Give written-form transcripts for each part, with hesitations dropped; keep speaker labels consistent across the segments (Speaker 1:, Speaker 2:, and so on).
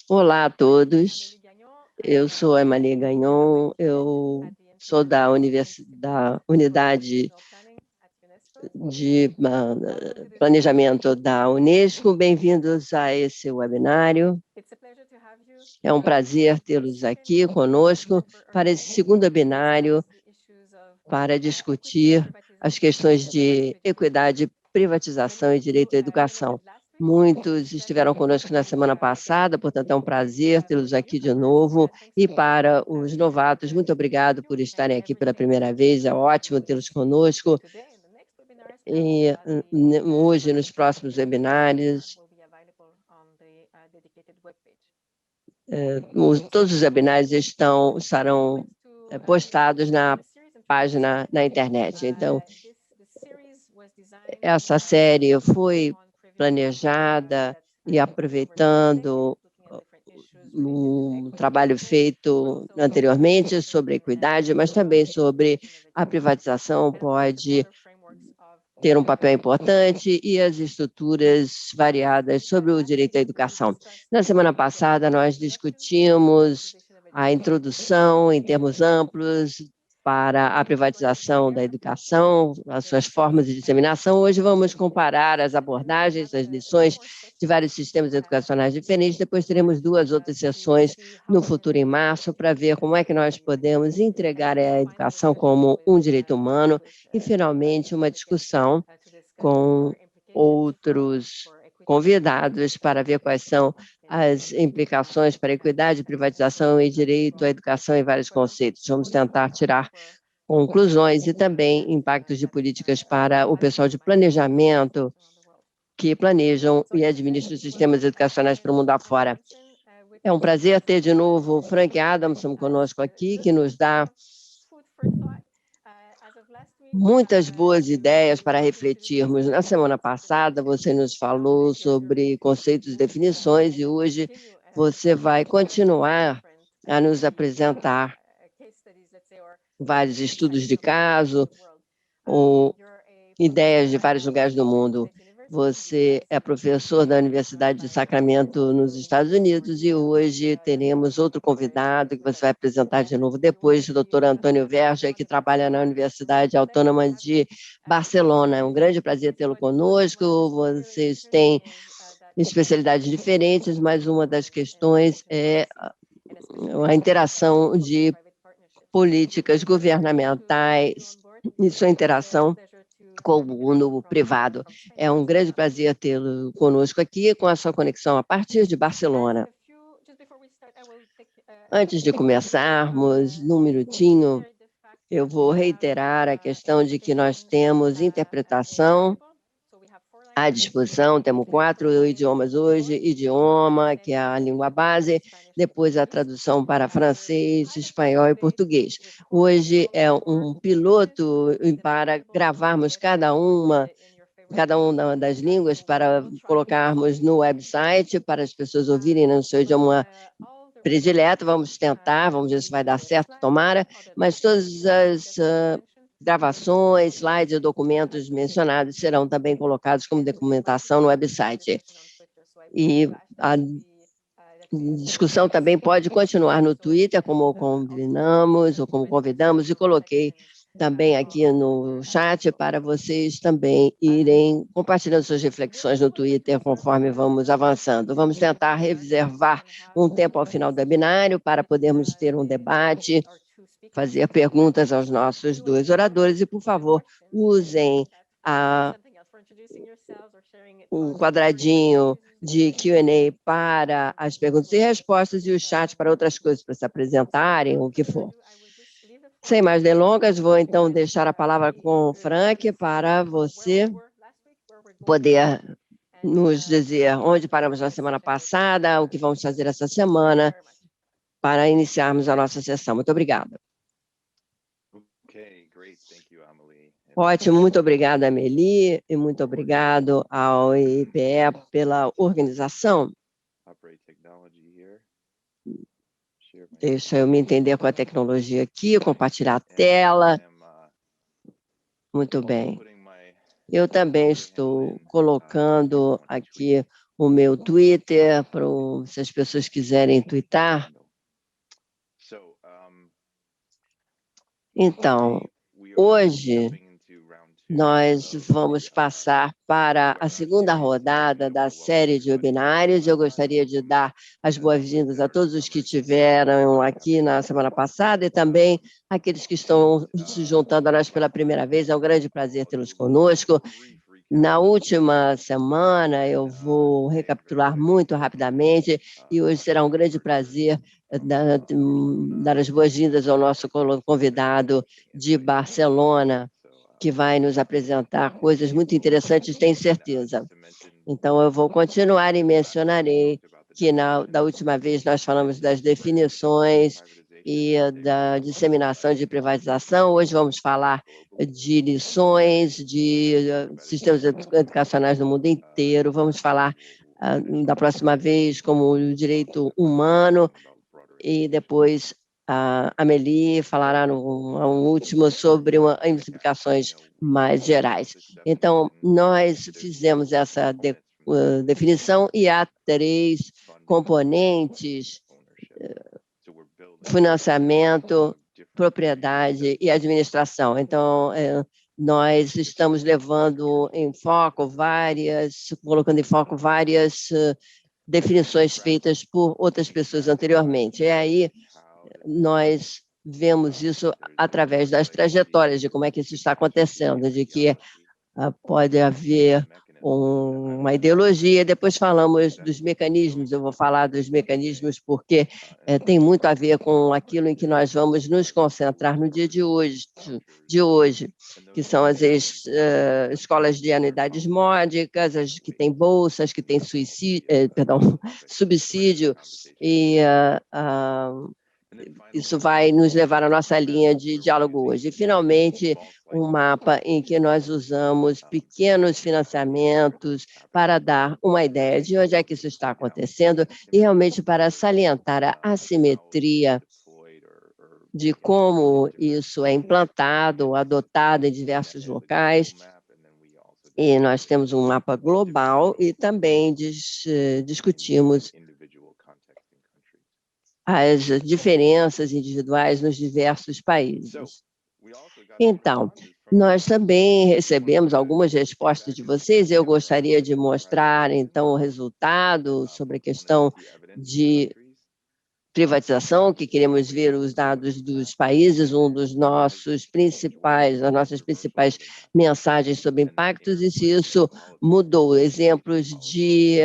Speaker 1: Olá a todos, eu sou a Emalie Gagnon, eu sou da Unidade de Planejamento da Unesco. Bem-vindos a esse webinário. É um prazer tê-los aqui conosco para esse segundo webinário para discutir as questões de equidade, privatização e direito à educação. Muitos estiveram conosco na semana passada, portanto é um prazer tê-los aqui de novo. E para os novatos, muito obrigado por estarem aqui pela primeira vez, é ótimo tê-los conosco. E hoje, nos próximos webinários, todos os webinários estarão postados na página na internet. Então, essa série foi planejada e aproveitando um trabalho feito anteriormente sobre a equidade, mas também sobre a privatização pode ter um papel importante e as estruturas variadas sobre o direito à educação. Na semana passada, nós discutimos a introdução em termos amplos para a privatização da educação, as suas formas de disseminação. Hoje vamos comparar as abordagens, as lições de vários sistemas educacionais diferentes. Depois teremos duas outras sessões no futuro, em março, para ver como é que nós podemos entregar a educação como um direito humano e, finalmente, uma discussão com outros convidados para ver quais são as implicações para a equidade, privatização e direito à educação em vários conceitos. Vamos tentar tirar conclusões e também impactos de políticas para o pessoal de planejamento que planejam e administram sistemas educacionais para o mundo afora. É um prazer ter de novo o Frank Adamson conosco aqui, que nos dá muitas boas ideias para refletirmos. Na semana passada, você nos falou sobre conceitos e definições, e hoje você vai continuar a nos apresentar vários estudos de caso ou ideias de vários lugares do mundo. Você é professor da Universidade de Sacramento, nos Estados Unidos, e hoje teremos outro convidado que você vai apresentar de novo depois, o doutor Antônio Verja, que trabalha na Universidade Autônoma de Barcelona. É um grande prazer tê-lo conosco. Vocês têm especialidades diferentes, mas uma das questões é a interação de políticas governamentais e sua interação com o mundo privado. É um grande prazer tê-lo conosco aqui, com a sua conexão a partir de Barcelona. Antes de começarmos, num minutinho, eu vou reiterar a questão de que nós temos interpretação à disposição, temos 4 idiomas hoje, idioma, que é a língua base, depois a tradução para francês, espanhol e português. Hoje é um piloto para gravarmos cada uma das línguas para colocarmos no website, para as pessoas ouvirem no seu idioma predileto. Vamos tentar, vamos ver se vai dar certo, tomara, mas todas as gravações, slides e documentos mencionados serão também colocados como documentação no website. E a discussão também pode continuar no Twitter, como combinamos ou como convidamos, e coloquei também aqui no chat para vocês também irem compartilhando suas reflexões no Twitter conforme vamos avançando. Vamos tentar reservar um tempo ao final do webinário para podermos ter um debate, fazer perguntas aos nossos dois oradores e, por favor, usem o quadradinho de Q&A para as perguntas e respostas e o chat para outras coisas, para se apresentarem, o que for. Sem mais delongas, vou então deixar a palavra com o Frank para você poder nos dizer onde paramos na semana passada, o que vamos fazer essa semana para iniciarmos a nossa sessão. Muito obrigada. Ótimo, muito obrigado, Amelie, e muito obrigado ao IPE pela organização. Deixa eu me entender com a tecnologia aqui, compartilhar a tela. Muito bem. Eu também estou colocando aqui o meu Twitter, se as pessoas quiserem twittar. Então, hoje, nós vamos passar para a segunda rodada da série de webinários. Eu gostaria de dar as boas-vindas a todos os que estiveram aqui na semana passada e também aqueles que estão se juntando a nós pela primeira vez. É um grande prazer tê-los conosco. Na última semana, eu vou recapitular muito rapidamente e hoje será um grande prazer dar as boas-vindas ao nosso convidado de Barcelona, que vai nos apresentar coisas muito interessantes, tenho certeza. Então, eu vou continuar e mencionarei que da última vez nós falamos das definições e da disseminação de privatização. Hoje vamos falar de lições, de sistemas educacionais no mundo inteiro. Vamos falar da próxima vez como o direito humano e depois a Amélie falará um último sobre implicações mais gerais. Então, nós fizemos essa definição e há 3 componentes: financiamento, propriedade e administração. Então, nós estamos colocando em foco várias definições feitas por outras pessoas anteriormente. E aí, nós vemos isso através das trajetórias, de como é que isso está acontecendo, de que pode haver uma ideologia, depois falamos dos mecanismos, eu vou falar dos mecanismos porque tem muito a ver com aquilo em que nós vamos nos concentrar no dia de hoje, que são as escolas de anuidades módicas, as que têm bolsas, que têm subsídio, e isso vai nos levar à nossa linha de diálogo hoje. E, finalmente, um mapa em que nós usamos pequenos financiamentos para dar uma ideia de onde é que isso está acontecendo e realmente para salientar a assimetria de como isso é implantado, adotado em diversos locais. E nós temos um mapa global e também discutimos as diferenças individuais nos diversos países. Então, nós também recebemos algumas respostas de vocês. Eu gostaria de mostrar, então, o resultado sobre a questão de privatização, que queremos ver os dados dos países, das nossas principais mensagens sobre impactos, e se isso mudou. Exemplos de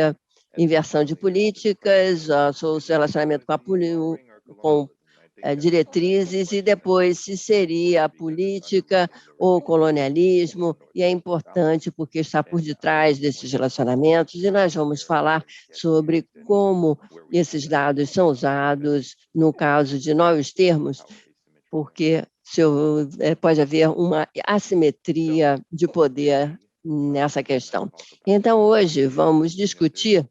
Speaker 1: inversão de políticas, o seu relacionamento com diretrizes, e depois se seria a política ou colonialismo, e é importante porque está por detrás desses relacionamentos, e nós vamos falar sobre como esses dados são usados no caso de novos termos, porque pode haver uma assimetria de poder nessa questão. Então, hoje, vamos discutir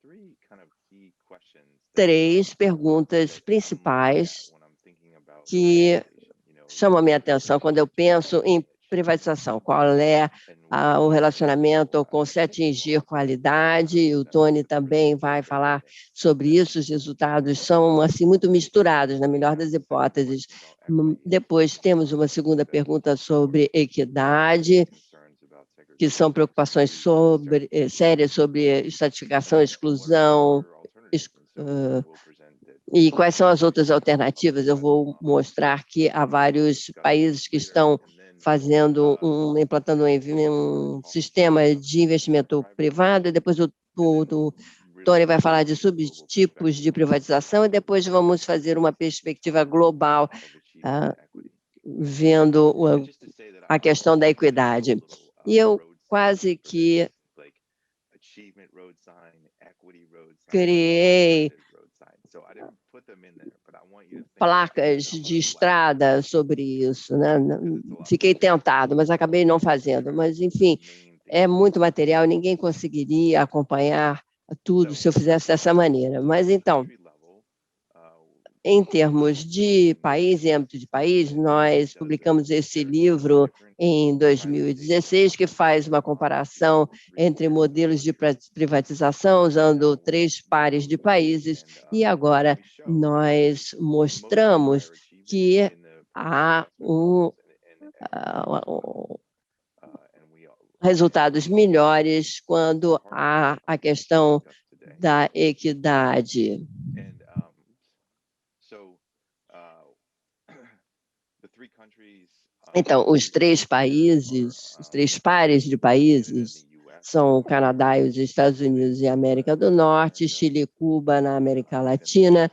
Speaker 1: 3 perguntas principais que chamam a minha atenção quando eu penso em privatização. Qual é o relacionamento com se atingir qualidade? O Tony também vai falar sobre isso. Os resultados são assim muito misturados, na melhor das hipóteses. Depois temos uma segunda pergunta sobre equidade, que são preocupações sérias sobre estratificação, exclusão, e quais são as outras alternativas. Eu vou mostrar que há vários países que estão implantando um sistema de investimento privado, e depois o Tony vai falar de subtipos de privatização, e depois vamos fazer uma perspectiva global, vendo a questão da equidade. E eu quase que criei placas de estrada sobre isso, né? Fiquei tentado, mas acabei não fazendo. Mas, enfim, é muito material, ninguém conseguiria acompanhar tudo se eu fizesse dessa maneira. Mas, então, em termos de país, em âmbito de país, nós publicamos esse livro em 2016, que faz uma comparação entre modelos de privatização, usando 3 pares de países, e agora nós mostramos que há resultados melhores quando há a questão da equidade. Então, os 3 países, os 3 pares de países, são o Canadá e os Estados Unidos e a América do Norte, Chile e Cuba na América Latina,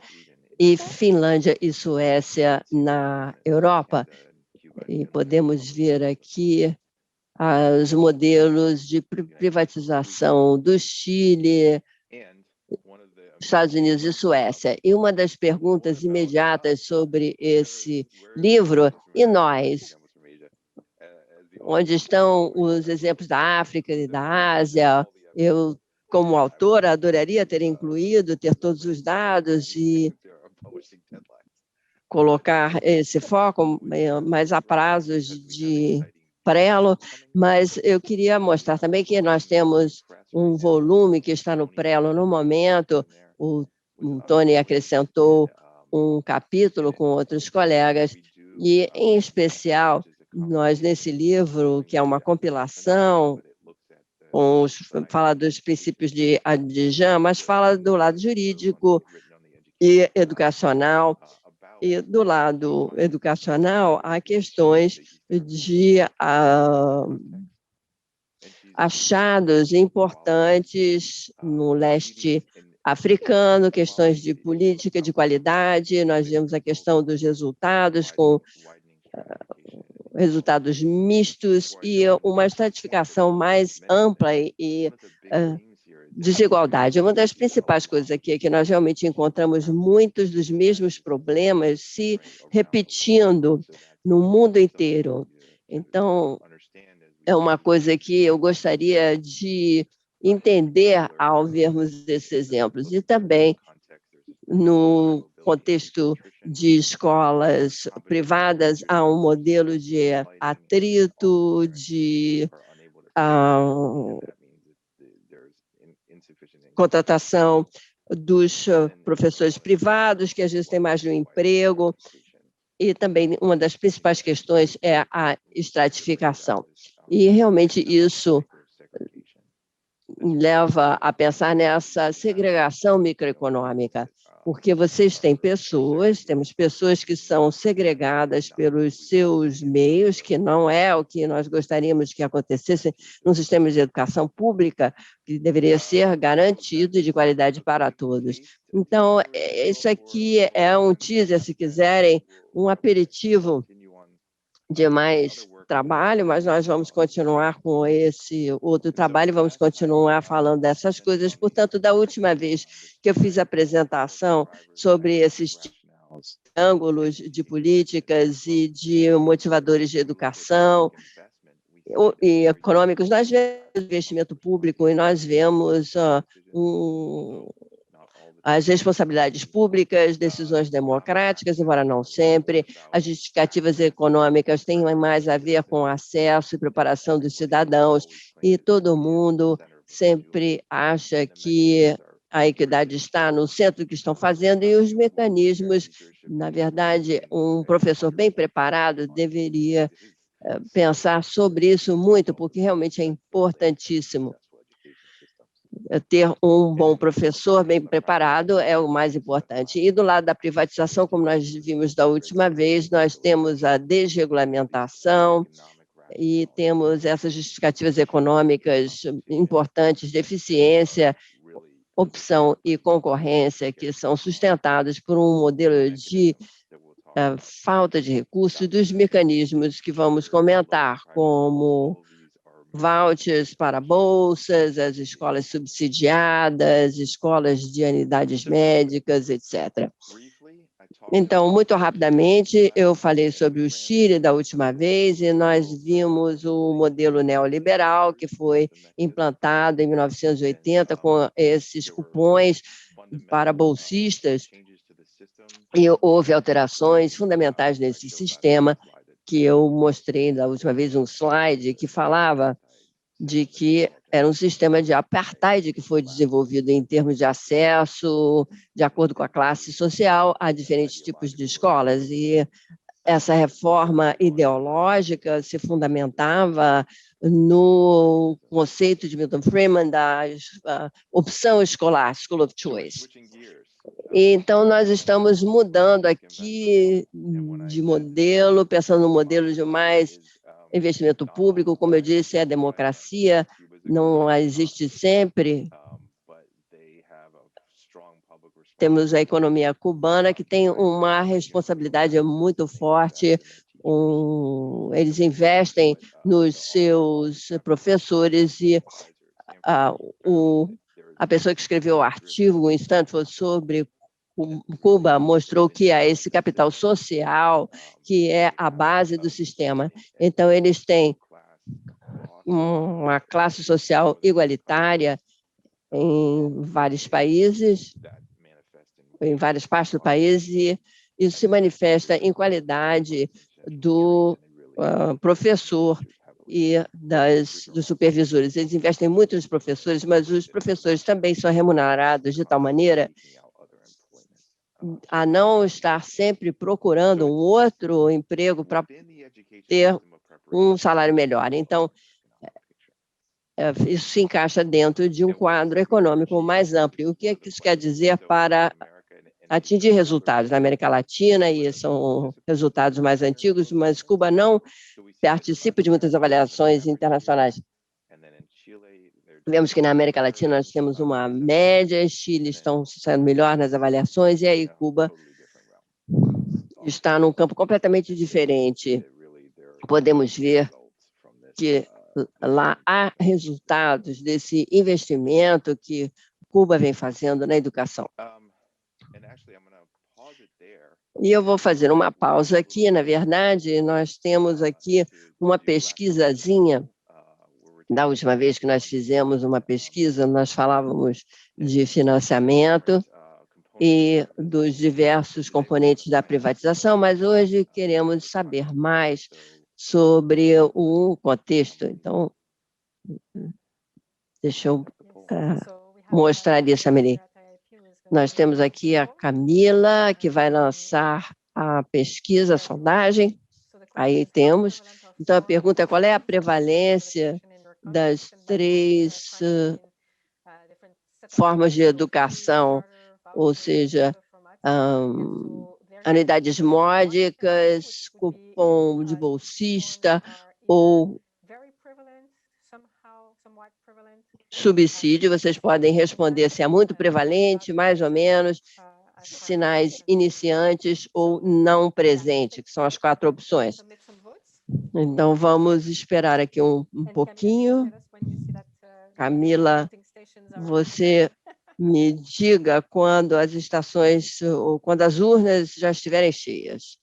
Speaker 1: e Finlândia e Suécia na Europa. E podemos ver aqui os modelos de privatização do Chile, Estados Unidos e Suécia. E uma das perguntas imediatas sobre esse livro, e nós? Onde estão os exemplos da África e da Ásia? Eu, como autora, adoraria ter incluído, ter todos os dados e colocar esse foco, mas há prazos de prelo, mas eu queria mostrar também que nós temos um volume que está no prelo no momento. O Tony acrescentou um capítulo com outros colegas, e, em especial, nós, nesse livro, que é uma compilação, fala dos princípios de Abidjan, mas fala do lado jurídico e educacional. E do lado educacional, há questões de achados importantes no leste africano, questões de política de qualidade. Nós vemos a questão dos resultados com resultados mistos e uma estratificação mais ampla e desigualdade. Uma das principais coisas aqui é que nós realmente encontramos muitos dos mesmos problemas se repetindo no mundo inteiro. Então, é uma coisa que eu gostaria de entender ao vermos esses exemplos. E também, no contexto de escolas privadas, há um modelo de atrito, de contratação dos professores privados, que às vezes têm mais de um emprego, e também uma das principais questões é a estratificação. E realmente isso leva a pensar nessa segregação microeconômica, porque vocês têm temos pessoas que são segregadas pelos seus meios, que não é o que nós gostaríamos que acontecesse num sistema de educação pública, que deveria ser garantido e de qualidade para todos. Então, isso aqui é um teaser, se quiserem, um aperitivo de mais trabalho, mas nós vamos continuar com esse outro trabalho, vamos continuar falando dessas coisas. Portanto, da última vez que eu fiz a apresentação sobre esses ângulos de políticas e de motivadores de educação e econômicos, nós vemos investimento público e nós vemos as responsabilidades públicas, decisões democráticas, embora não sempre. As justificativas econômicas têm mais a ver com acesso e preparação dos cidadãos, e todo mundo sempre acha que a equidade está no centro do que estão fazendo, e os mecanismos, na verdade, um professor bem preparado deveria pensar sobre isso muito, porque realmente é importantíssimo. Ter um bom professor bem preparado é o mais importante. E do lado da privatização, como nós vimos da última vez, nós temos a desregulamentação e temos essas justificativas econômicas importantes de eficiência, opção e concorrência, que são sustentados por um modelo de falta de recursos, dos mecanismos que vamos comentar, como vouchers para bolsas, as escolas subsidiadas, escolas de unidades médicas, etc. Então, muito rapidamente, eu falei sobre o Chile da última vez, e nós vimos o modelo neoliberal que foi implantado em 1980 com esses cupons para bolsistas, e houve alterações fundamentais nesse sistema que eu mostrei da última vez um slide que falava de que era um sistema de apartheid que foi desenvolvido em termos de acesso, de acordo com a classe social, a diferentes tipos de escolas. E essa reforma ideológica se fundamentava no conceito de Milton Friedman da opção escolar, School of Choice. Então, nós estamos mudando aqui de modelo, pensando no modelo de mais investimento público, como eu disse, a democracia não existe sempre. Temos a economia cubana, que tem uma responsabilidade muito forte. Eles investem nos seus professores e a pessoa que escreveu o artigo em Stanford sobre Cuba mostrou que há esse capital social que é a base do sistema. Então, eles têm uma classe social igualitária em vários países, em várias partes do país, e isso se manifesta em qualidade do professor e dos supervisores. Eles investem muito nos professores, mas os professores também são remunerados de tal maneira a não estar sempre procurando um outro emprego para ter um salário melhor. Então, isso se encaixa dentro de um quadro econômico mais amplo. O que isso quer dizer para atingir resultados na América Latina, e são resultados mais antigos, mas Cuba não participa de muitas avaliações internacionais. Vemos que na América Latina nós temos uma média, Chile estão sendo melhor nas avaliações, e aí Cuba está num campo completamente diferente. Podemos ver que lá há resultados desse investimento que Cuba vem fazendo na educação. E eu vou fazer uma pausa aqui. Na verdade, nós temos aqui uma pesquisazinha. Da última vez que nós fizemos uma pesquisa, nós falávamos de financiamento e dos diversos componentes da privatização, mas hoje queremos saber mais sobre o contexto. Então, deixa eu mostrar isso, Amelie. Nós temos aqui a Camila, que vai lançar a pesquisa, a sondagem. Aí temos. Então, a pergunta é qual é a prevalência das três formas de educação, ou seja, anuidades módicas, cupom de bolsista ou subsídio. Vocês podem responder se é muito prevalente, mais ou menos, sinais iniciantes ou não presente, que são as 4 opções. Então, vamos esperar aqui um pouquinho. Camila, você me diga quando as estações, ou quando as urnas já estiverem cheias.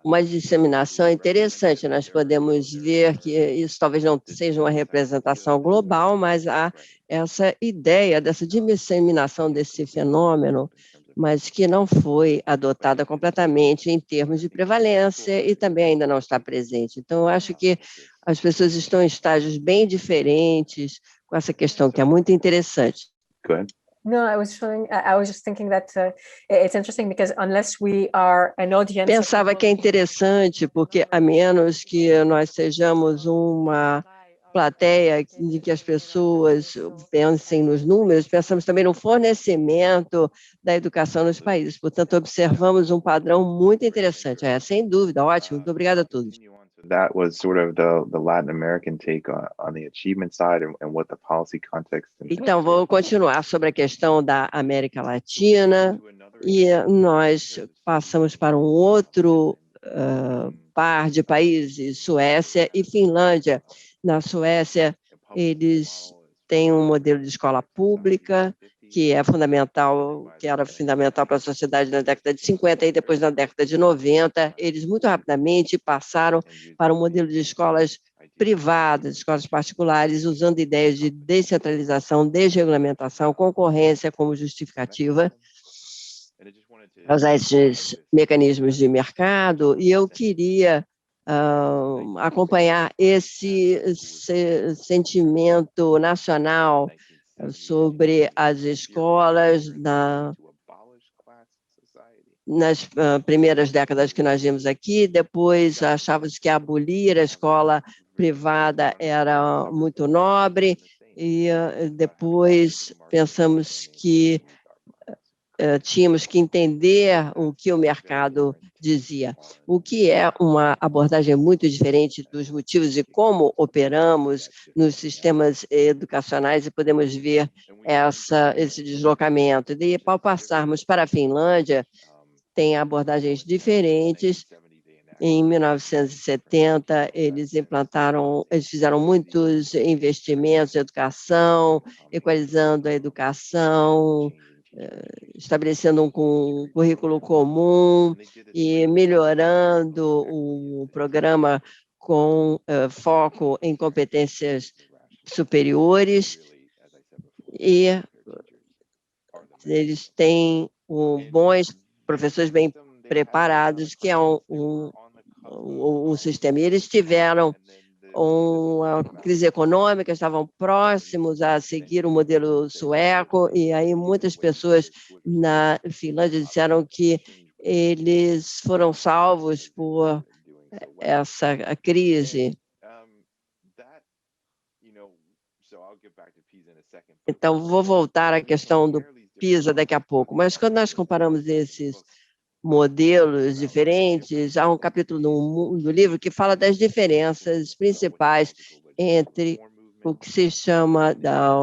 Speaker 1: Uma disseminação interessante. Nós podemos ver que isso talvez não seja uma representação global, mas há essa ideia dessa disseminação desse fenômeno, mas que não foi adotada completamente em termos de prevalência e também ainda não está presente. Então, eu acho que as pessoas estão em estágios bem diferentes com essa questão, que é muito interessante.
Speaker 2: No, I was just thinking that it's interesting because unless we are an audience.
Speaker 1: Pensava que é interessante, porque a menos que nós sejamos uma plateia de que as pessoas pensem nos números, pensamos também no fornecimento da educação nos países. Portanto, observamos um padrão muito interessante. Sem dúvida, ótimo. Muito obrigada a todos.
Speaker 3: That was sort of the Latin American take on the achievement side and what the policy context.
Speaker 1: Então, vou continuar sobre a questão da América Latina e nós passamos para um outro par de países, Suécia e Finlândia. Na Suécia, eles têm um modelo de escola pública que é fundamental, que era fundamental para a sociedade na década de 50 e depois na década de 90, eles muito rapidamente passaram para um modelo de escolas privadas, escolas particulares, usando ideias de descentralização, desregulamentação, concorrência como justificativa. a usar esses mecanismos de mercado, e eu queria acompanhar esse sentimento nacional sobre as escolas nas primeiras décadas que nós vimos aqui. Depois achávamos que abolir a escola privada era muito nobre, e depois pensamos que tínhamos que entender o que o mercado dizia, o que é uma abordagem muito diferente dos motivos de como operamos nos sistemas educacionais, e podemos ver esse deslocamento. E ao passarmos para a Finlândia, tem abordagens diferentes. Em 1970, eles fizeram muitos investimentos em educação, equalizando a educação, estabelecendo um currículo comum e melhorando o programa com foco em competências superiores, e eles têm bons professores bem preparados, que é um sistema. E eles tiveram uma crise econômica, estavam próximos a seguir o modelo sueco, e aí muitas pessoas na Finlândia disseram que eles foram salvos por essa crise. Então, vou voltar à questão do PISA daqui a pouco, mas quando nós comparamos esses modelos diferentes, há um capítulo do livro que fala das diferenças principais entre o que se chama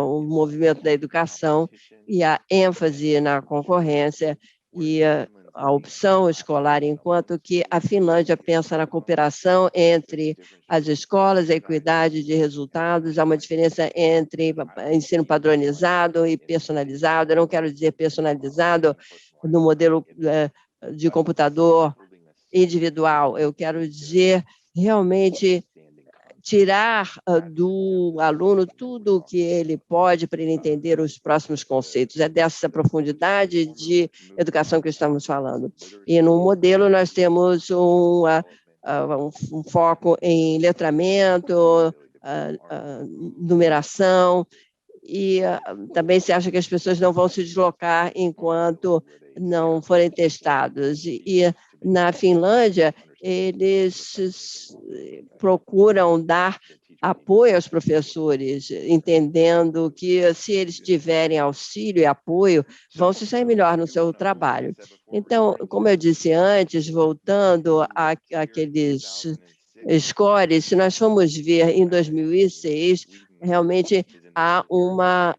Speaker 1: o movimento da educação e a ênfase na concorrência e a opção escolar, enquanto que a Finlândia pensa na cooperação entre as escolas, a equidade de resultados. Há uma diferença entre ensino padronizado e personalizado. Eu não quero dizer personalizado no modelo de computador individual, eu quero dizer realmente tirar do aluno tudo o que ele pode para ele entender os próximos conceitos. É dessa profundidade de educação que estamos falando. E no modelo nós temos um foco em letramento, numeração, e também se acha que as pessoas não vão se deslocar enquanto não forem testados. E na Finlândia, eles procuram dar apoio aos professores, entendendo que se eles tiverem auxílio e apoio, vão se sair melhor no seu trabalho. Então, como eu disse antes, voltando àqueles scores, se nós formos ver em 2006, realmente há uma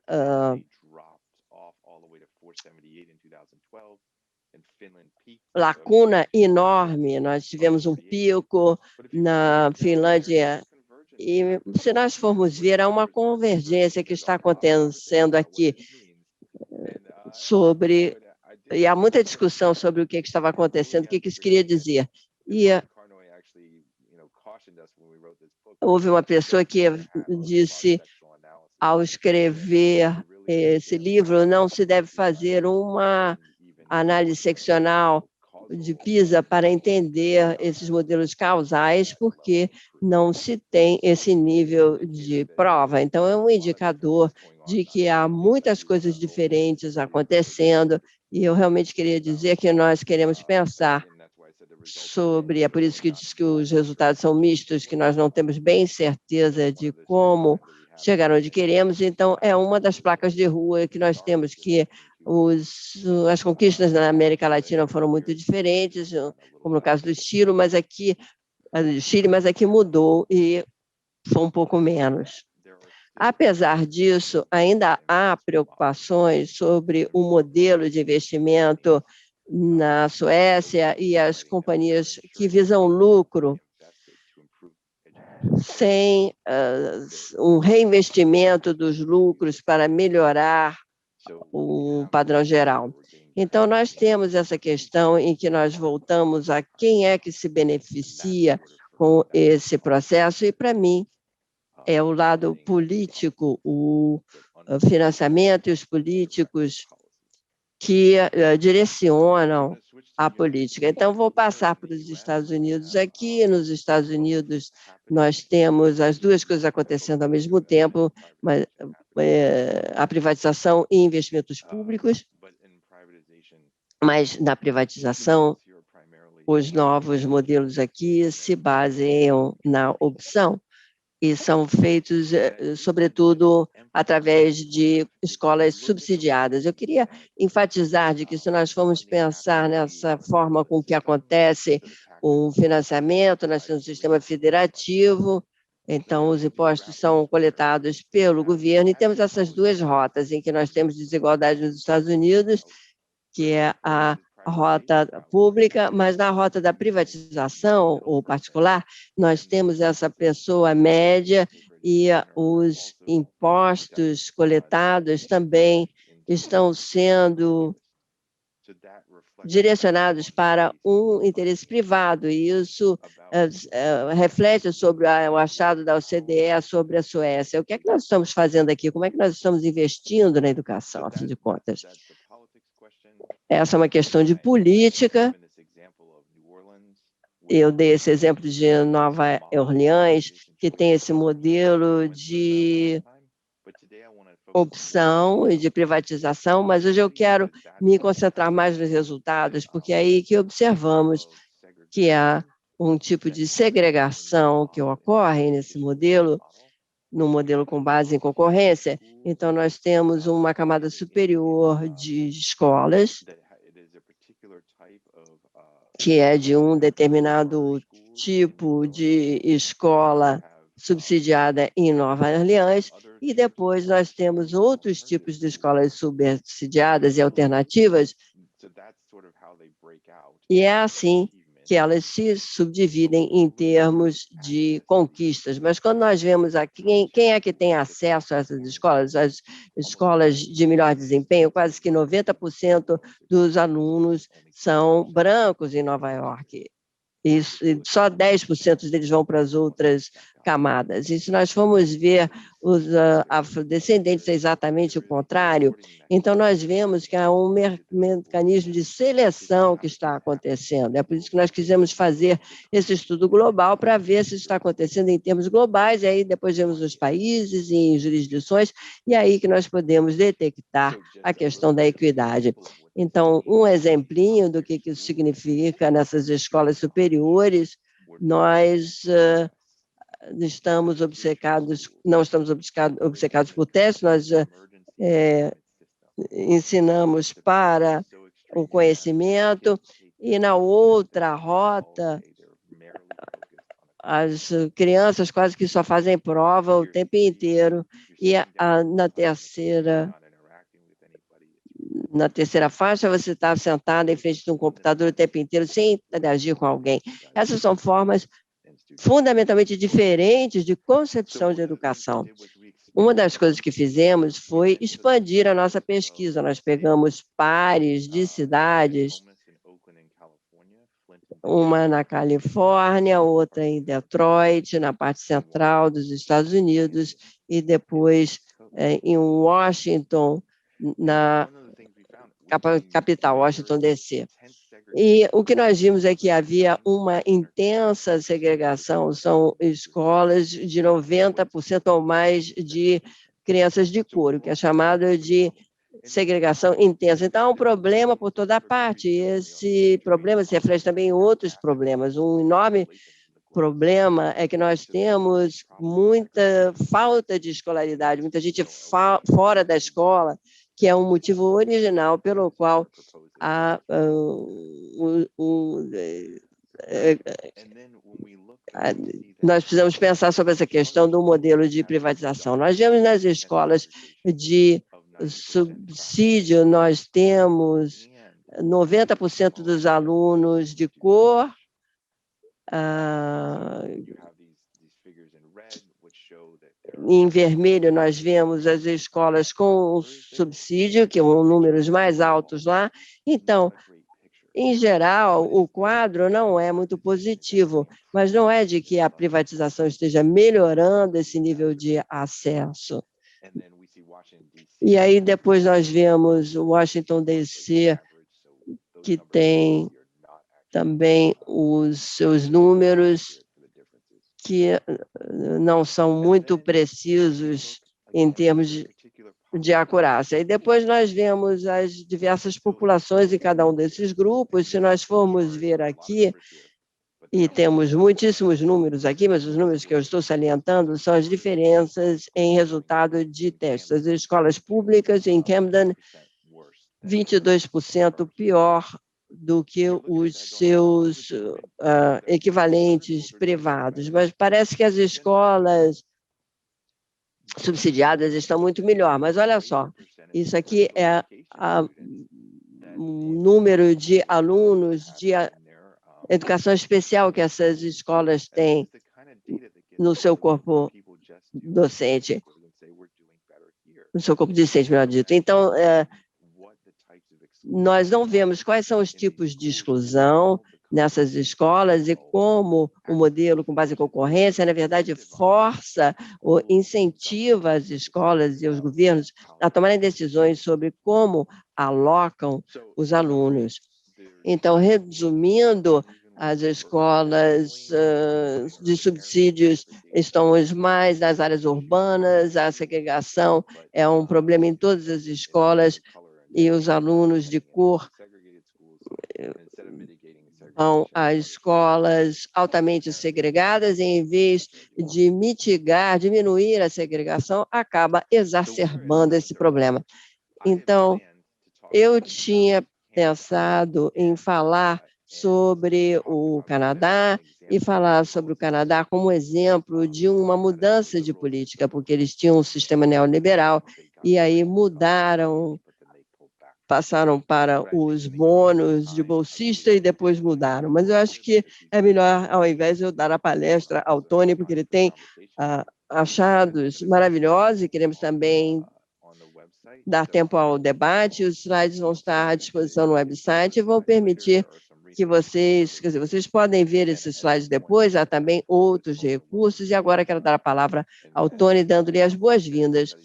Speaker 1: lacuna enorme. Nós tivemos um pico na Finlândia, e se nós formos ver, há uma convergência que está acontecendo aqui e há muita discussão sobre o que estava acontecendo, o que isso queria dizer. E houve uma pessoa que disse, ao escrever esse livro, não se deve fazer uma análise seccional de PISA para entender esses modelos causais, porque não se tem esse nível de prova. Então, é um indicador de que há muitas coisas diferentes acontecendo, e eu realmente queria dizer que nós queremos pensar sobre, é por isso que diz que os resultados são mistos, que nós não temos bem certeza de como chegar onde queremos. Então, é uma das placas de rua que nós temos, que as conquistas na América Latina foram muito diferentes, como no caso do Chile, mas aqui mudou e foi um pouco menos. Apesar disso, ainda há preocupações sobre o modelo de investimento na Suécia e as companhias que visam lucro, sem um reinvestimento dos lucros para melhorar o padrão geral. Então, nós temos essa questão em que nós voltamos a quem é que se beneficia com esse processo, e, para mim, é o lado político, o financiamento, e os políticos que direcionam a política. Então, vou passar para os Estados Unidos aqui. Nos Estados Unidos, nós temos as duas coisas acontecendo ao mesmo tempo, mas, a privatização e investimentos públicos, mas na privatização, os novos modelos aqui se baseiam na opção e são feitos, sobretudo, através de escolas subsidiadas. Eu queria enfatizar de que, se nós formos pensar nessa forma com que acontece o financiamento, nós temos um sistema federativo, então os impostos são coletados pelo governo, e temos essas duas rotas, em que nós temos desigualdade nos Estados Unidos, que é a rota pública, mas na rota da privatização ou particular, nós temos essa pessoa média e os impostos coletados também estão sendo direcionados para um interesse privado, e isso reflete sobre o achado da OCDE sobre a Suécia. O que é que nós estamos fazendo aqui? Como é que nós estamos investindo na educação, a fim de contas? Essa é uma questão de política. Eu dei esse exemplo de Nova Orleans, que tem esse modelo de opção e de privatização, mas hoje eu quero me concentrar mais nos resultados, porque é aí que observamos que há um tipo de segregação que ocorre nesse modelo, no modelo com base em concorrência. Então, nós temos uma camada superior de escolas, que é de um determinado tipo de escola subsidiada em Nova Orleans, e depois nós temos outros tipos de escolas subsidiadas e alternativas, e é assim que elas se subdividem em termos de conquistas. Mas quando nós vemos aqui, quem é que tem acesso a essas escolas? As escolas de melhor desempenho, quase que 90% dos alunos são brancos em Nova York. E só 10% deles vão para as outras camadas. E se nós formos ver os afrodescendentes, é exatamente o contrário. Então, nós vemos que há um mecanismo de seleção que está acontecendo. É por isso que nós quisemos fazer esse estudo global, para ver se isso está acontecendo em termos globais, e aí depois vemos os países e em jurisdições, e aí que nós podemos detectar a questão da equidade. Então, um exemplinho do que isso significa nessas escolas superiores, nós estamos obcecados, não estamos obcecados por testes, nós ensinamos para o conhecimento, e na outra rota, as crianças quase que só fazem prova o tempo inteiro, e na terceira faixa, você está sentado em frente de um computador o tempo inteiro, sem interagir com alguém. Essas são formas fundamentalmente diferentes de concepção de educação. Uma das coisas que fizemos foi expandir a nossa pesquisa. Nós pegamos pares de cidades, uma na Califórnia, outra em Detroit, na parte central dos Estados Unidos, e depois em Washington, na capital, Washington, D.C. E o que nós vimos é que havia uma intensa segregação, são escolas de 90% ou mais de crianças de cor, o que é chamado de segregação intensa. Então, há um problema por toda parte, e esse problema se reflete também em outros problemas. Um enorme problema é que nós temos muita falta de escolaridade, muita gente fora da escola, que é um motivo original pelo qual nós precisamos pensar sobre essa questão do modelo de privatização. Nós vemos nas escolas de subsídio, nós temos 90% dos alunos de cor, em vermelho nós vemos as escolas com subsídio, que são números mais altos lá. Então, em geral, o quadro não é muito positivo, mas não é de que a privatização esteja melhorando esse nível de acesso. E aí depois nós vemos Washington, D.C., que tem também os seus números que não são muito precisos em termos de acurácia. E depois nós vemos as diversas populações em cada um desses grupos. Se nós formos ver aqui, e temos muitíssimos números aqui, mas os números que eu estou salientando são as diferenças em resultado de testes. As escolas públicas em Camden, 22% pior do que os seus equivalentes privados. Mas parece que as escolas subsidiadas estão muito melhor. Mas olha só, isso aqui é o número de alunos de educação especial que essas escolas têm no seu corpo docente, no seu corpo discente, melhor dito. Então, nós não vemos quais são os tipos de exclusão nessas escolas e como o modelo com base em concorrência, na verdade, força ou incentiva as escolas e os governos a tomarem decisões sobre como alocam os alunos. Então, resumindo, as escolas de subsídios estão mais nas áreas urbanas, a segregação é um problema em todas as escolas e os alunos de cor vão a escolas altamente segregadas e, em vez de mitigar, diminuir a segregação, acaba exacerbando esse problema. Então, eu tinha pensado em falar sobre o Canadá e falar sobre o Canadá como exemplo de uma mudança de política, porque eles tinham um sistema neoliberal e aí passaram para os bônus de bolsista e depois mudaram. Mas eu acho que é melhor, ao invés de eu dar a palestra ao Tony, porque ele tem achados maravilhosos e queremos também dar tempo ao debate. Os slides vão estar à disposição no website e vão permitir que vocês, quer dizer, vocês podem ver esses slides depois, há também outros recursos, e agora quero dar a palavra ao Tony, dando-lhe as boas-vindas.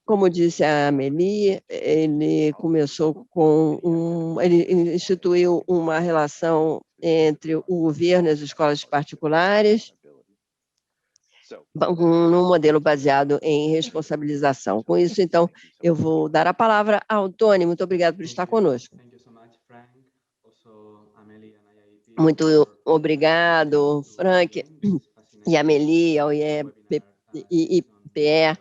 Speaker 1: Como disse a Amélie, ele instituiu uma relação entre o governo e as escolas particulares, num modelo baseado em responsabilização. Com isso, então, eu vou dar a palavra ao Tony. Muito obrigado por estar conosco. Muito obrigado, Frank e Amélie, ao IPE,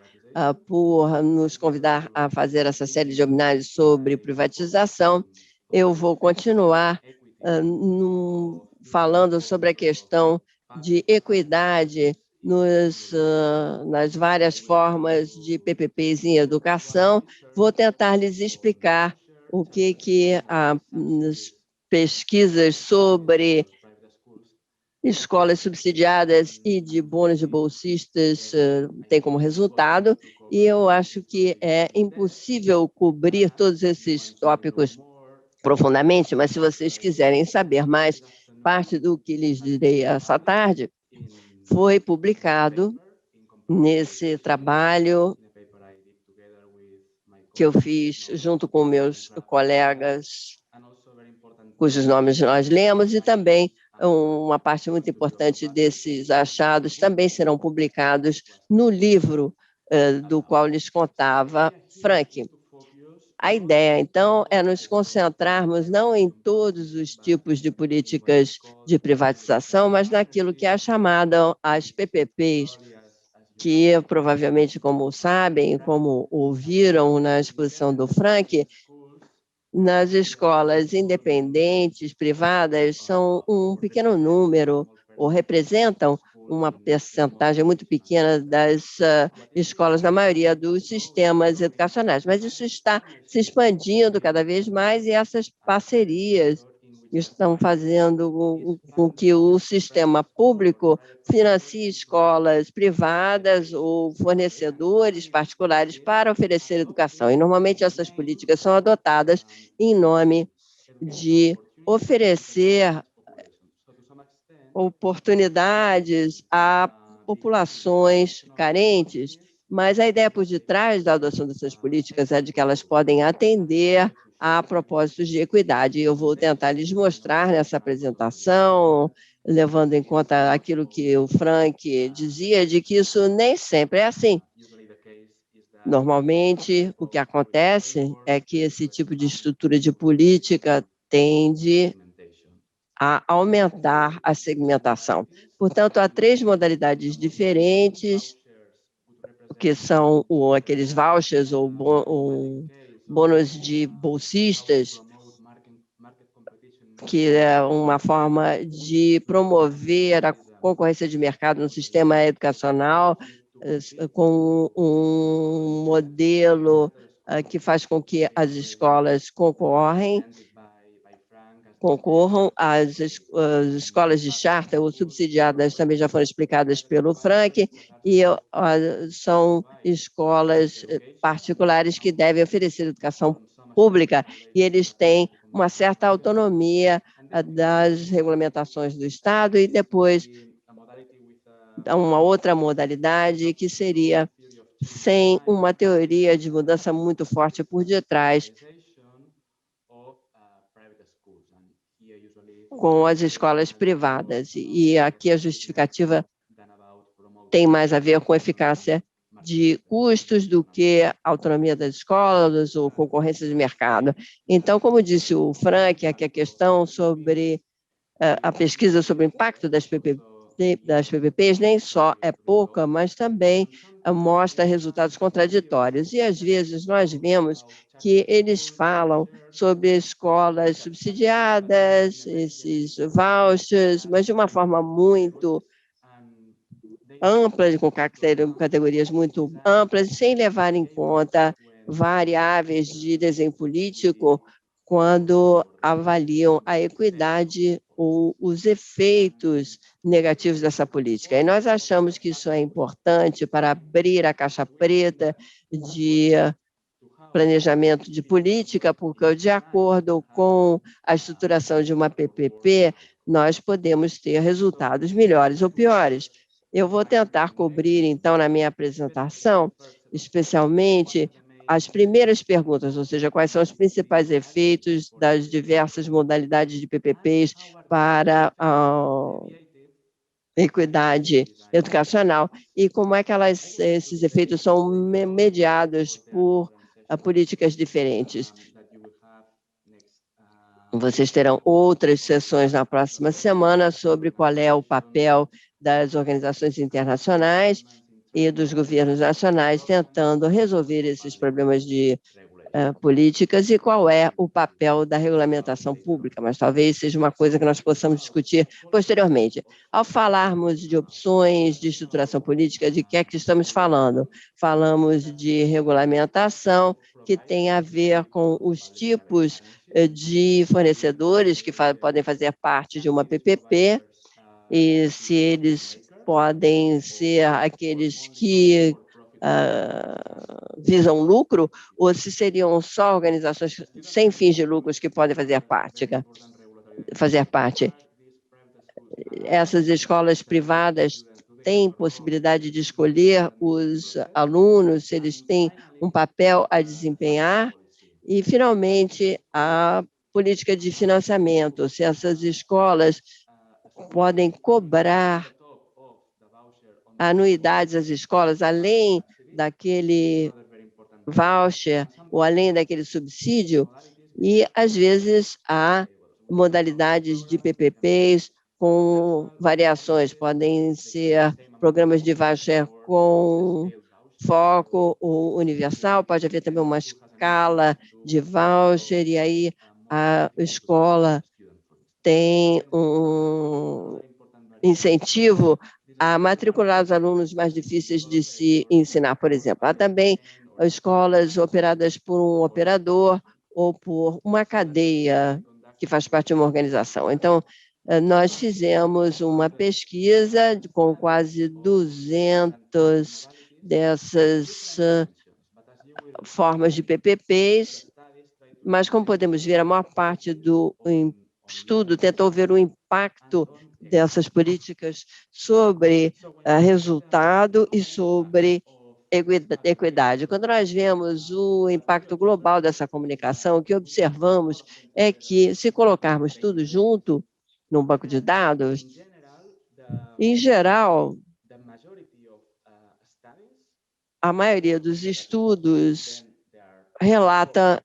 Speaker 1: por nos convidar a fazer essa série de webinários sobre privatização. Eu vou continuar falando sobre a questão de equidade nas várias formas de PPPs em educação. Vou tentar lhes explicar o que as pesquisas sobre escolas subsidiadas e de bônus de bolsistas têm como resultado, e eu acho que é impossível cobrir todos esses tópicos profundamente, mas se vocês quiserem saber mais, parte do que lhes direi essa tarde foi publicado nesse trabalho que eu fiz junto com meus colegas, cujos nomes nós lemos, e também uma parte muito importante desses achados também serão publicados no livro do qual lhes contava Frank. A ideia, então, é nos concentrarmos não em todos os tipos de políticas de privatização, mas naquilo que é chamada as PPPs, que provavelmente, como sabem, como ouviram na exposição do Frank, nas escolas independentes, privadas, são um pequeno número, ou representam uma percentagem muito pequena das escolas, na maioria dos sistemas educacionais. Mas isso está se expandindo cada vez mais e essas parcerias estão fazendo com que o sistema público financie escolas privadas ou fornecedores particulares para oferecer educação. E, normalmente, essas políticas são adotadas em nome de oferecer oportunidades a populações carentes Mas a ideia por detrás da adoção dessas políticas é de que elas podem atender a propósitos de equidade. Eu vou tentar lhes mostrar nessa apresentação, levando em conta aquilo que o Frank dizia, de que isso nem sempre é assim. Normalmente, o que acontece é que esse tipo de estrutura de política tende a aumentar a segmentação. Portanto, há 3 modalidades diferentes, que são aqueles vouchers ou bônus de bolsistas, que é uma forma de promover a concorrência de mercado no sistema educacional, com um modelo que faz com que as escolas concorram, as escolas de charter ou subsidiadas também já foram explicadas pelo Frank, e são escolas particulares que devem oferecer educação pública, e eles têm uma certa autonomia das regulamentações do Estado, e depois uma outra modalidade que seria sem uma teoria de mudança muito forte por detrás, com as escolas privadas. E aqui a justificativa tem mais a ver com eficácia de custos do que autonomia das escolas ou concorrência de mercado. Então, como disse o Frank, aqui a questão sobre a pesquisa sobre o impacto das PPPs nem só é pouca, mas também mostra resultados contraditórios. E, às vezes, nós vemos que eles falam sobre escolas subsidiadas, esses vouchers, mas de uma forma muito ampla, com categorias muito amplas, sem levar em conta variáveis de desenho político quando avaliam a equidade ou os efeitos negativos dessa política. E nós achamos que isso é importante para abrir a caixa preta de planejamento de política, porque, de acordo com a estruturação de uma PPP, nós podemos ter resultados melhores ou piores. Eu vou tentar cobrir, então, na minha apresentação, especialmente as primeiras perguntas, ou seja, quais são os principais efeitos das diversas modalidades de PPPs para a equidade educacional e como é que esses efeitos são mediados por políticas diferentes. Vocês terão outras sessões na próxima semana sobre qual é o papel das organizações internacionais e dos governos nacionais tentando resolver esses problemas de políticas e qual é o papel da regulamentação pública, mas talvez seja uma coisa que nós possamos discutir posteriormente. Ao falarmos de opções de estruturação política, de que é que estamos falando? Falamos de regulamentação, que tem a ver com os tipos de fornecedores que podem fazer parte de uma PPP, e se eles podem ser aqueles que visam lucro, ou se seriam só organizações sem fins de lucros que podem fazer parte. Essas escolas privadas têm possibilidade de escolher os alunos, se eles têm um papel a desempenhar, e, finalmente, a política de financiamento, se essas escolas podem cobrar anuidades às escolas, além daquele voucher ou além daquele subsídio, e, às vezes, há modalidades de PPPs com variações, podem ser programas de voucher com foco ou universal, pode haver também uma escala de voucher, e aí a escola tem um incentivo a matricular os alunos mais difíceis de se ensinar, por exemplo. Há também escolas operadas por um operador ou por uma cadeia que faz parte de uma organização. Então, nós fizemos uma pesquisa com quase 200 dessas formas de PPPs, mas, como podemos ver, a maior parte do estudo tentou ver o impacto dessas políticas sobre resultado e sobre equidade. Quando nós vemos o impacto global dessa comunicação, o que observamos é que, se colocarmos tudo junto num banco de dados, em geral, a maioria dos estudos relata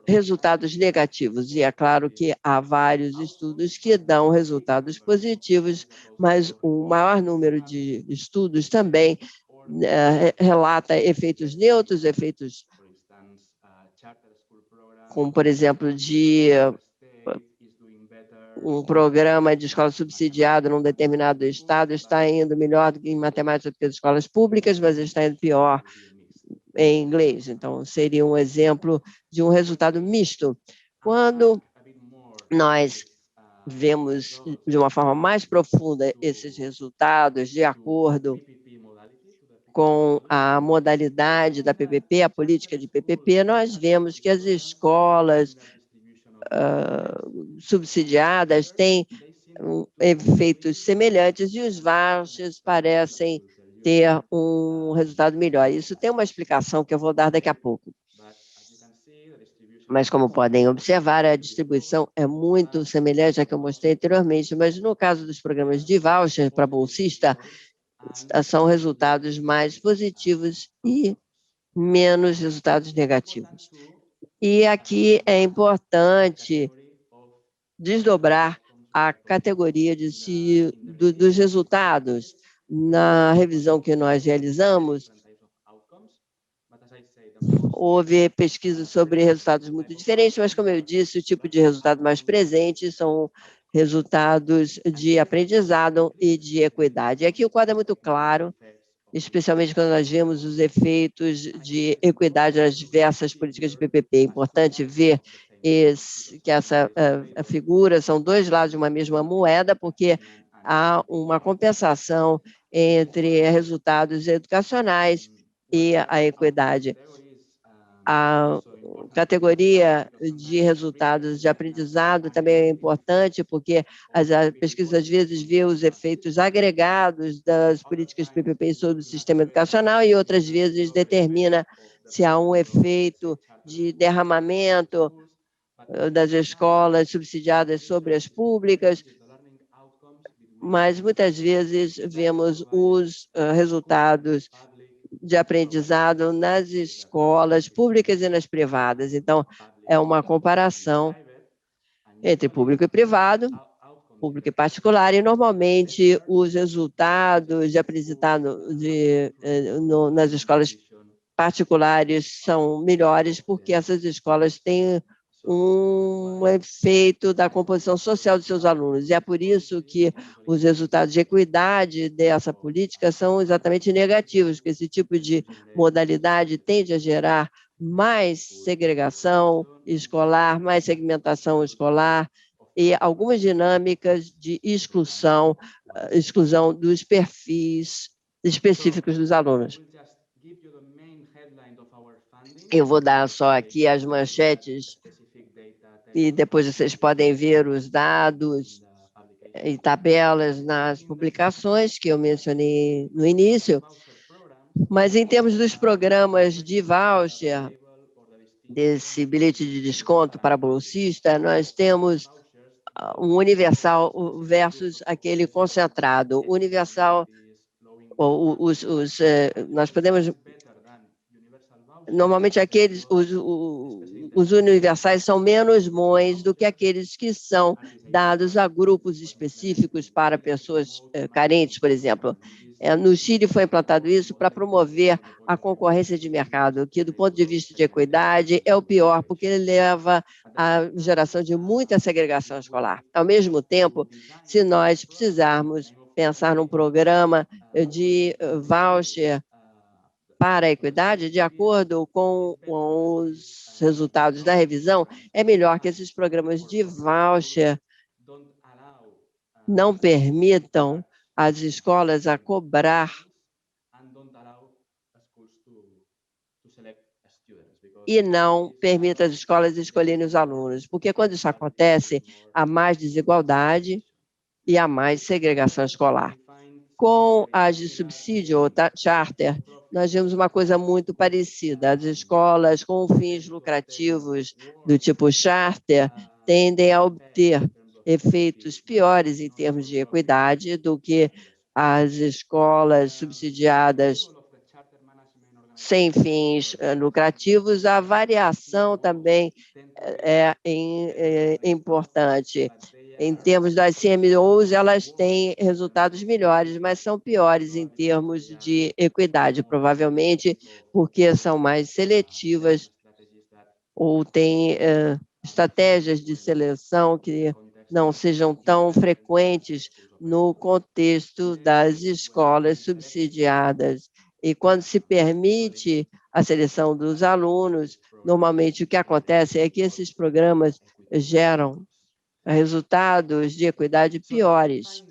Speaker 1: resultados negativos, e é claro que há vários estudos que dão resultados positivos, mas o maior número de estudos também relata efeitos neutros, efeitos como, por exemplo, de um programa de escola subsidiada num determinado estado está indo melhor do que em matemática do que as escolas públicas, mas está indo pior em inglês. Então, seria um exemplo de um resultado misto. Quando nós vemos de uma forma mais profunda esses resultados de acordo com a modalidade da PPP, a política de PPP, nós vemos que as escolas subsidiadas têm efeitos semelhantes e os vouchers parecem ter um resultado melhor. Isso tem uma explicação que eu vou dar daqui a pouco. Mas, como podem observar, a distribuição é muito semelhante à que eu mostrei anteriormente, mas no caso dos programas de voucher para bolsista, são resultados mais positivos e menos resultados negativos. E aqui é importante desdobrar a categoria dos resultados. Na revisão que nós realizamos, houve pesquisas sobre resultados muito diferentes, mas, como eu disse, o tipo de resultado mais presente são resultados de aprendizado e de equidade. E aqui o quadro é muito claro, especialmente quando nós vemos os efeitos de equidade nas diversas políticas de PPP. É importante ver que essa a figura são dois lados de uma mesma moeda, porque há uma compensação entre resultados educacionais e a equidade. A categoria de resultados de aprendizado também é importante, porque as pesquisas às vezes vê os efeitos agregados das políticas PPP sobre o sistema educacional e outras vezes determina se há um efeito de derramamento das escolas subsidiadas sobre as públicas, mas muitas vezes vemos os resultados de aprendizado nas escolas públicas e nas privadas. Então, é uma comparação entre público e privado, público e particular, e normalmente os resultados de aprendizado nas escolas particulares são melhores, porque essas escolas têm um efeito da composição social de seus alunos. E é por isso que os resultados de equidade dessa política são exatamente negativos, porque esse tipo de modalidade tende a gerar mais segregação escolar, mais segmentação escolar e algumas dinâmicas de exclusão dos perfis específicos dos alunos. Eu vou dar só aqui as manchetes e depois vocês podem ver os dados e tabelas nas publicações que eu mencionei no início. Mas em termos dos programas de voucher, desse bilhete de desconto para bolsista, nós temos um universal versus aquele concentrado. Universal, nós podemos... Normalmente, os universais são menos bons do que aqueles que são dados a grupos específicos para pessoas carentes, por exemplo. No Chile foi implantado isso para promover a concorrência de mercado, que do ponto de vista de equidade é o pior, porque ele leva à geração de muita segregação escolar. Ao mesmo tempo, se nós precisarmos pensar num programa de voucher para a equidade, de acordo com os resultados da revisão, é melhor que esses programas de voucher não permitam as escolas a cobrar e não permita as escolas escolherem os alunos, porque quando isso acontece, há mais desigualdade e há mais segregação escolar. Com as de subsídio ou charter, nós vemos uma coisa muito parecida. As escolas com fins lucrativos do tipo charter tendem a obter efeitos piores em termos de equidade do que as escolas subsidiadas sem fins lucrativos. A variação também é importante. Em termos das CMOs, elas têm resultados melhores, mas são piores em termos de equidade, provavelmente porque são mais seletivas ou têm estratégias de seleção que não sejam tão frequentes no contexto das escolas subsidiadas. E quando se permite a seleção dos alunos, normalmente o que acontece é que esses programas geram resultados de equidade piores.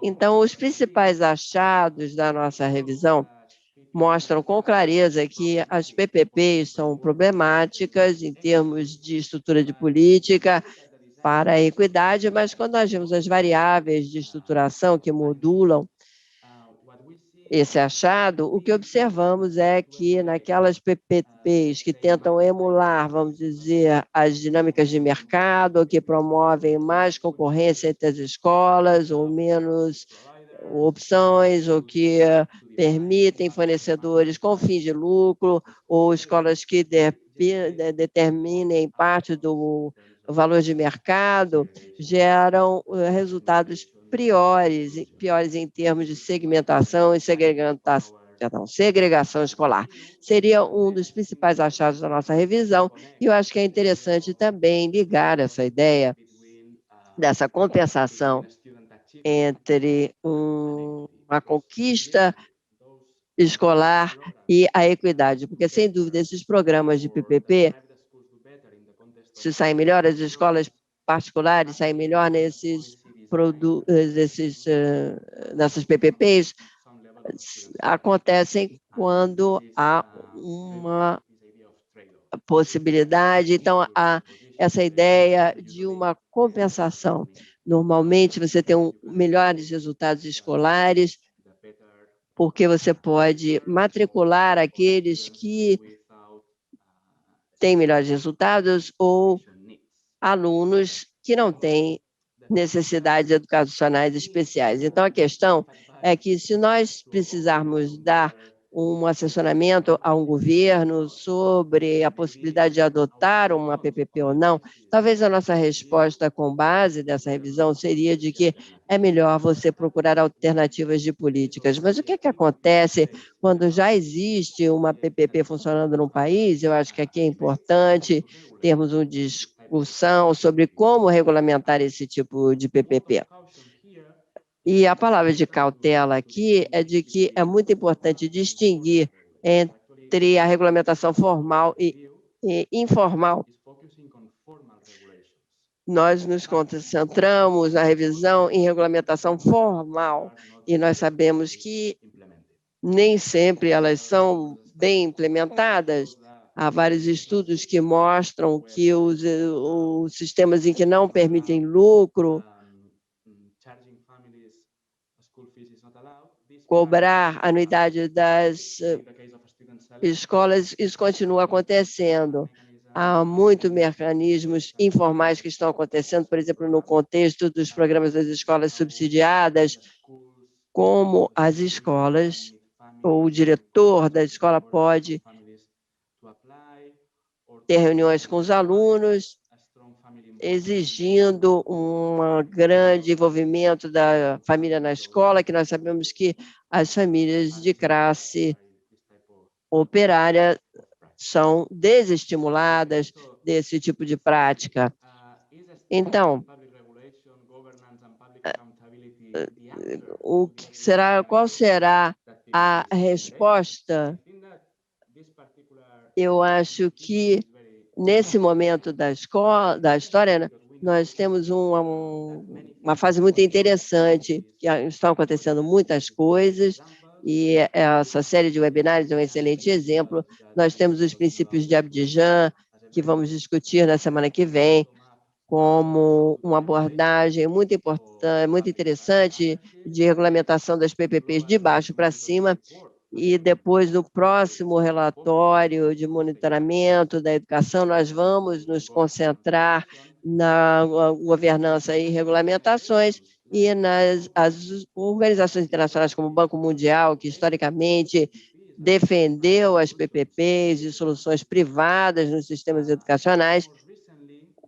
Speaker 1: Então, os principais achados da nossa revisão mostram com clareza que as PPPs são problemáticas em termos de estrutura de política para a equidade, mas quando nós vemos as variáveis de estruturação que modulam esse achado, o que observamos é que naquelas PPPs que tentam emular, vamos dizer, as dinâmicas de mercado, ou que promovem mais concorrência entre as escolas, ou menos opções, ou que permitem fornecedores com fins de lucro, ou escolas que determinem parte do valor de mercado, geram resultados piores em termos de segmentação e segregação escolar. Seria um dos principais achados da nossa revisão, e eu acho que é interessante também ligar essa ideia dessa compensação entre uma conquista escolar e a equidade, porque, sem dúvida, esses programas de PPP, se saem melhor, as escolas particulares saem melhor nessas PPPs, acontecem quando há uma possibilidade. Então, há essa ideia de uma compensação. Normalmente, você tem melhores resultados escolares, porque você pode matricular aqueles que têm melhores resultados ou alunos que não têm necessidades educacionais especiais. Então, a questão é que, se nós precisarmos dar um assessoramento a um governo sobre a possibilidade de adotar uma PPP ou não, talvez a nossa resposta com base dessa revisão seria de que é melhor você procurar alternativas de políticas. Mas o que acontece quando já existe uma PPP funcionando num país? Eu acho que aqui é importante termos uma discussão sobre como regulamentar esse tipo de PPP. E a palavra de cautela aqui é de que é muito importante distinguir entre a regulamentação formal e informal. Nós nos concentramos na revisão em regulamentação formal, e nós sabemos que nem sempre elas são bem implementadas. Há vários estudos que mostram que os sistemas em que não permitem lucro, cobrar anuidade das escolas, isso continua acontecendo. Há muitos mecanismos informais que estão acontecendo, por exemplo, no contexto dos programas das escolas subsidiadas, como as escolas, ou o diretor da escola pode ter reuniões com os alunos, exigindo um grande envolvimento da família na escola, que nós sabemos que as famílias de classe operária são desestimuladas desse tipo de prática. Então, qual será a resposta? Eu acho que, nesse momento da história, nós temos uma fase muito interessante, que estão acontecendo muitas coisas, e essa série de webinários é um excelente exemplo. Nós temos os princípios de Abidjan, que vamos discutir na semana que vem, como uma abordagem muito importante, muito interessante de regulamentação das PPPs de baixo para cima, e depois, no próximo relatório de monitoramento da educação, nós vamos nos concentrar na governança e regulamentações e nas as organizações internacionais como o Banco Mundial, que historicamente defendeu as PPPs e soluções privadas nos sistemas educacionais,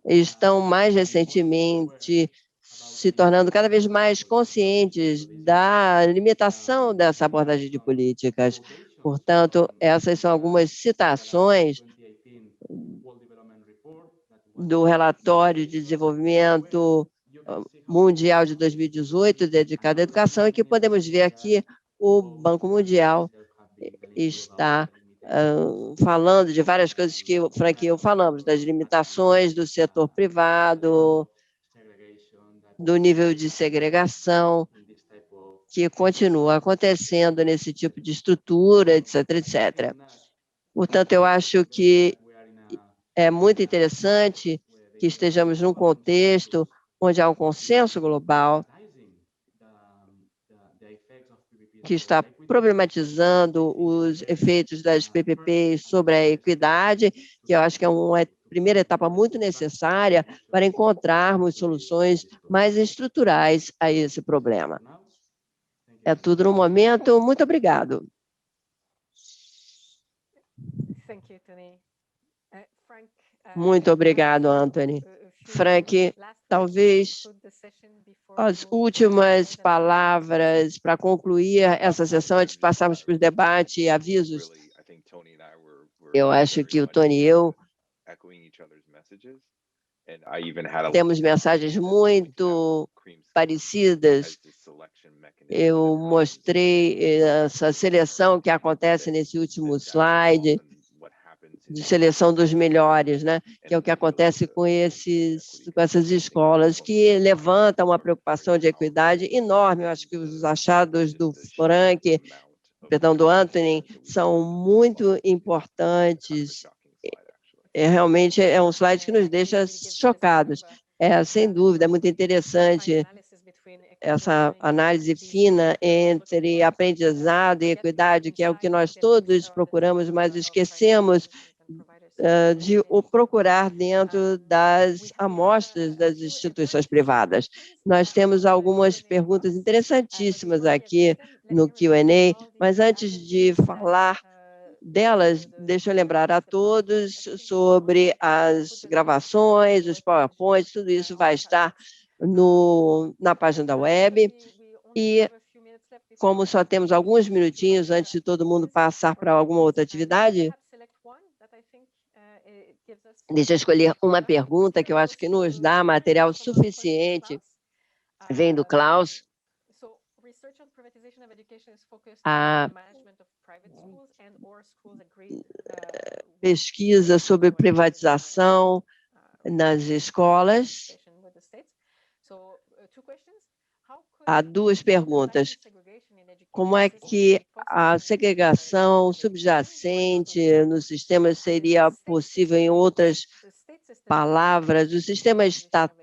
Speaker 1: estão mais recentemente se tornando cada vez mais conscientes da limitação dessa abordagem de políticas. Portanto, essas são algumas citações do relatório de desenvolvimento mundial de 2018, dedicado à educação, e que podemos ver aqui o Banco Mundial está falando de várias coisas que o Frank e eu falamos, das limitações do setor privado, do nível de segregação que continua acontecendo nesse tipo de estrutura, etc, etc. Portanto, eu acho que é muito interessante que estejamos num contexto onde há um consenso global que está problematizando os efeitos das PPPs sobre a equidade, que eu acho que é uma primeira etapa muito necessária para encontrarmos soluções mais estruturais a esse problema. É tudo no momento. Muito obrigado. Muito obrigado, Anthony. Frank, talvez as últimas palavras para concluir essa sessão, antes de passarmos para o debate e avisos. Eu acho que o Tony e eu temos mensagens muito parecidas. Eu mostrei essa seleção que acontece nesse último slide, de seleção dos melhores, né? Que é o que acontece com essas escolas, que levantam uma preocupação de equidade enorme. Eu acho que os achados do Frank, perdão, do Anthony, são muito importantes. Realmente é um slide que nos deixa chocados. Sem dúvida, é muito interessante essa análise fina entre aprendizado e equidade, que é o que nós todos procuramos, mas esquecemos de o procurar dentro das amostras das instituições privadas. Nós temos algumas perguntas interessantíssimas aqui no Q&A, mas antes de falar delas, deixa eu lembrar a todos sobre as gravações, os PowerPoints, tudo isso vai estar na página da web. E como só temos alguns minutinhos antes de todo mundo passar para alguma outra atividade, deixa eu escolher uma pergunta que eu acho que nos dá material suficiente. Vem do Klaus. A pesquisa sobre privatização nas escolas. Há duas perguntas. Como é que a segregação subjacente no sistema seria possível, em outras palavras? O sistema estatal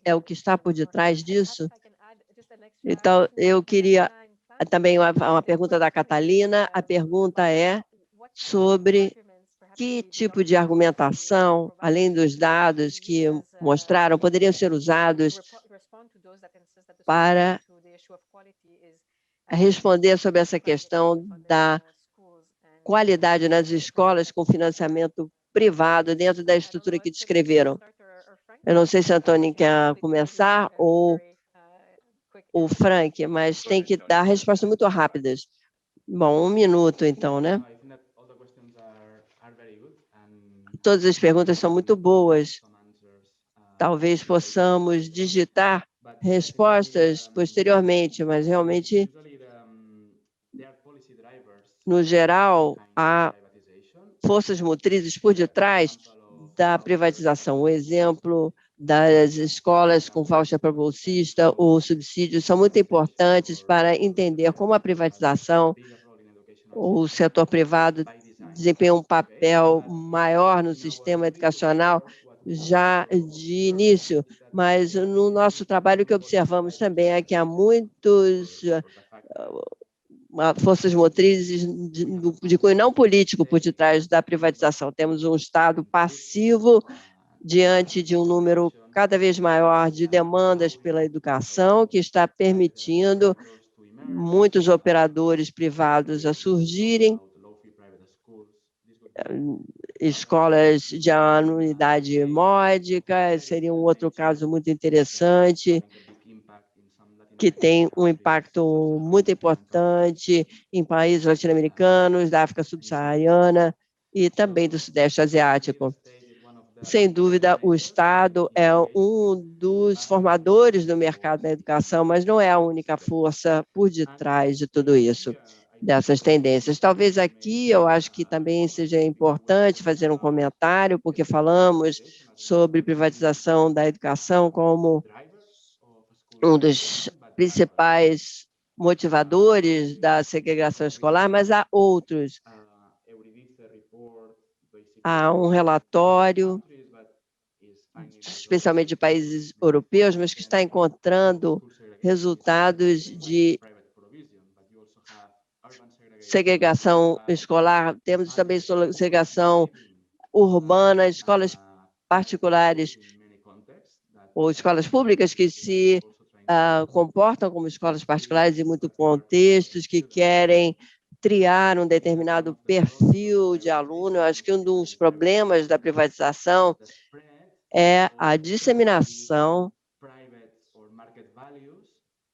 Speaker 1: é o que está por detrás disso? Então, eu queria também uma pergunta da Catalina. A pergunta é sobre que tipo de argumentação, além dos dados que mostraram, poderiam ser usados para responder sobre essa questão da qualidade nas escolas com financiamento privado dentro da estrutura que descreveram. Eu não sei se a Antônia quer começar ou o Frank, mas tem que dar respostas muito rápidas. Bom, 1 minuto então, né? Todas as perguntas são muito boas. Talvez possamos digitar respostas posteriormente, mas realmente, no geral, há forças motrizes por detrás da privatização. O exemplo das escolas com voucher para bolsista ou subsídios são muito importantes para entender como a privatização, o setor privado, desempenham um papel maior no sistema educacional já de início, mas no nosso trabalho o que observamos também é que há muitos forças motrizes de cunho não político por detrás da privatização. Temos um Estado passivo diante de um número cada vez maior de demandas pela educação, que está permitindo muitos operadores privados a surgirem, escolas de anuidade módica, seria um outro caso muito interessante, que tem um impacto muito importante em países latino-americanos, da África subsaariana e também do Sudeste Asiático. Sem dúvida, o Estado é um dos formadores do mercado da educação, mas não é a única força por detrás de tudo isso, dessas tendências. Talvez aqui eu acho que também seja importante fazer um comentário, porque falamos sobre privatização da educação como um dos principais motivadores da segregação escolar, mas há outros. Há um relatório, especialmente de países europeus, mas que está encontrando resultados de segregação escolar. Temos também segregação urbana, escolas particulares ou escolas públicas que se comportam como escolas particulares em muitos contextos, que querem triar um determinado perfil de aluno. Eu acho que um dos problemas da privatização é a disseminação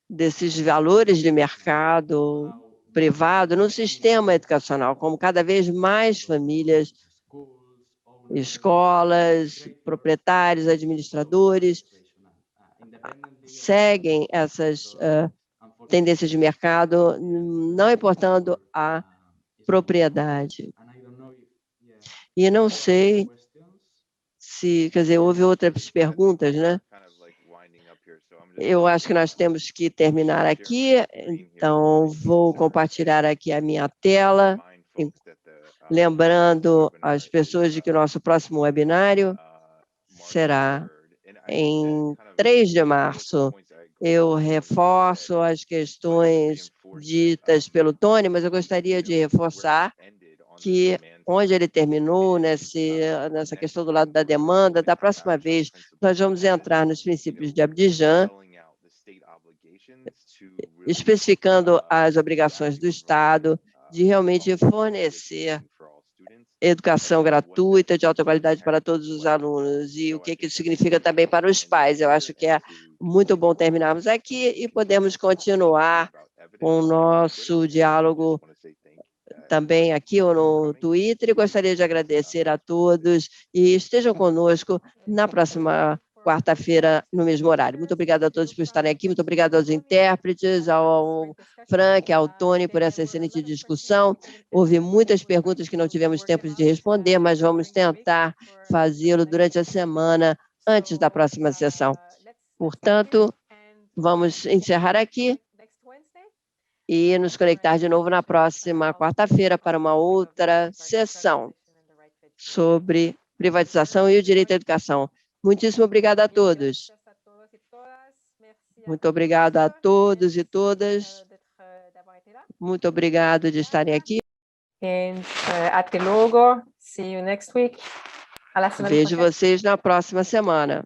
Speaker 1: desses valores de mercado privado no sistema educacional, como cada vez mais famílias, escolas, proprietários, administradores seguem essas tendências de mercado, não importando a propriedade. E não sei se, quer dizer, houve outras perguntas, né? Eu acho que nós temos que terminar aqui, então vou compartilhar aqui a minha tela, lembrando as pessoas de que o nosso próximo webinário será em 3 de março. Eu reforço as questões ditas pelo Tony, mas eu gostaria de reforçar que onde ele terminou nessa questão do lado da demanda, da próxima vez nós vamos entrar nos princípios de Abidjan, especificando as obrigações do Estado de realmente fornecer educação gratuita, de alta qualidade para todos os alunos, e o que isso significa também para os pais. Eu acho que é muito bom terminarmos aqui e podemos continuar com o nosso diálogo também aqui ou no Twitter, e gostaria de agradecer a todos e estejam conosco na próxima quarta-feira, no mesmo horário. Muito obrigada a todos por estarem aqui, muito obrigada aos intérpretes, ao Frank, ao Tony, por essa excelente discussão. Houve muitas perguntas que não tivemos tempo de responder, mas vamos tentar fazê-lo durante a semana, antes da próxima sessão. Portanto, vamos encerrar aqui e nos conectar de novo na próxima quarta-feira para uma outra sessão sobre privatização e o direito à educação. Muitíssimo obrigada a todos. Muito obrigado a todos e todas. Muito obrigado de estarem aqui.
Speaker 2: Até logo. See you next week.
Speaker 1: Vejo vocês na próxima semana.